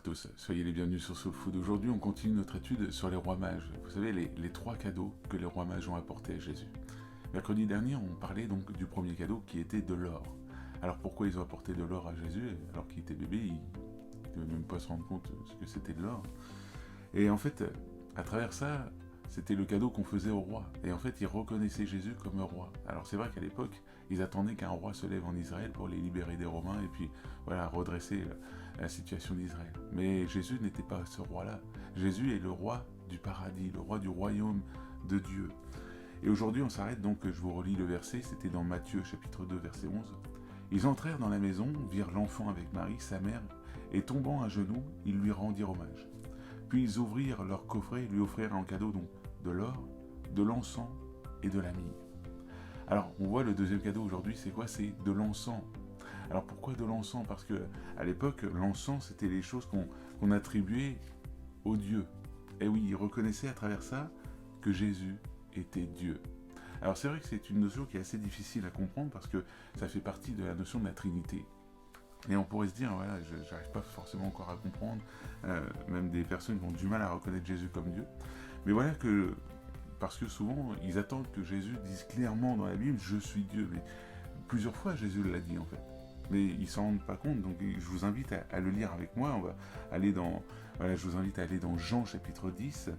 à tous, soyez les bienvenus sur Soul Food. Aujourd'hui, on continue notre étude sur les rois mages. Vous savez, les 3 cadeaux que les rois mages ont apportés à Jésus. Mercredi dernier, on parlait donc du premier cadeau qui était de l'or. Alors pourquoi ils ont apporté de l'or à Jésus alors qu'il était bébé, il ne devait même pas se rendre compte ce que c'était de l'or. Et en fait, à travers ça, c'était le cadeau qu'on faisait au roi. Et en fait, ils reconnaissaient Jésus comme un roi. Alors c'est vrai qu'à l'époque, ils attendaient qu'un roi se lève en Israël pour les libérer des Romains et puis voilà, redresser la situation d'Israël. Mais Jésus n'était pas ce roi-là. Jésus est le roi du paradis, le roi du royaume de Dieu. Et aujourd'hui, on s'arrête donc, je vous relis le verset, c'était dans Matthieu chapitre 2, verset 11. Ils entrèrent dans la maison, virent l'enfant avec Marie, sa mère, et tombant à genoux, ils lui rendirent hommage. Puis ils ouvrirent leur coffret et lui offrirent en cadeau donc de l'or, de l'encens et de la myrrhe. Alors, on voit le deuxième cadeau aujourd'hui, c'est quoi? C'est de l'encens. Alors pourquoi de l'encens? Parce que à l'époque, l'encens, c'était les choses qu'on attribuait aux dieux. Et oui, ils reconnaissaient à travers ça que Jésus était Dieu. Alors c'est vrai que c'est une notion qui est assez difficile à comprendre parce que ça fait partie de la notion de la Trinité. Et on pourrait se dire, voilà, je n'arrive pas forcément encore à comprendre, même des personnes qui ont du mal à reconnaître Jésus comme Dieu. Mais voilà que, parce que souvent, ils attendent que Jésus dise clairement dans la Bible, je suis Dieu. Mais plusieurs fois, Jésus l'a dit en fait. Mais ils ne s'en rendent pas compte, donc je vous invite à le lire avec moi. On va aller dans, voilà, je vous invite à aller dans Jean chapitre 10, et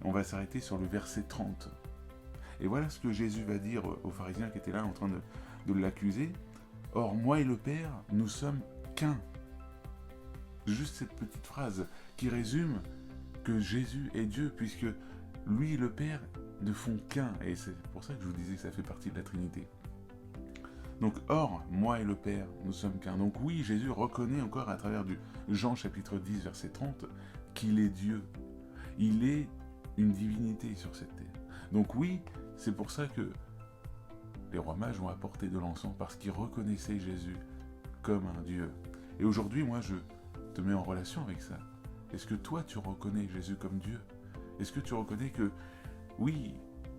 on va s'arrêter sur le verset 30. Et voilà ce que Jésus va dire aux pharisiens qui étaient là en train de l'accuser. Or, moi et le Père, nous sommes qu'un. Juste cette petite phrase qui résume que Jésus est Dieu, puisque lui et le Père ne font qu'un. Et c'est pour ça que je vous disais que ça fait partie de la Trinité. Donc, or, moi et le Père, nous sommes qu'un. Donc oui, Jésus reconnaît encore à travers du Jean chapitre 10, verset 30, qu'il est Dieu. Il est une divinité sur cette terre. Donc oui, c'est pour ça que les rois mages ont apporté de l'encens, parce qu'ils reconnaissaient Jésus comme un Dieu. Et aujourd'hui, moi, je te mets en relation avec ça. Est-ce que toi, tu reconnais Jésus comme Dieu? Est-ce que tu reconnais que, oui,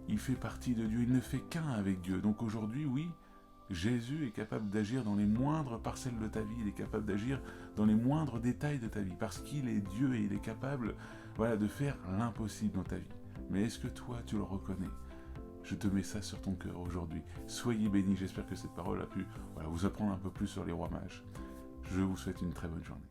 il fait partie de Dieu, il ne fait qu'un avec Dieu. Donc aujourd'hui, oui, Jésus est capable d'agir dans les moindres parcelles de ta vie, il est capable d'agir dans les moindres détails de ta vie, parce qu'il est Dieu et il est capable, voilà, de faire l'impossible dans ta vie. Mais est-ce que toi, tu le reconnais? Je te mets ça sur ton cœur aujourd'hui. Soyez bénis, j'espère que cette parole a pu vous apprendre un peu plus sur les rois mages. Je vous souhaite une très bonne journée.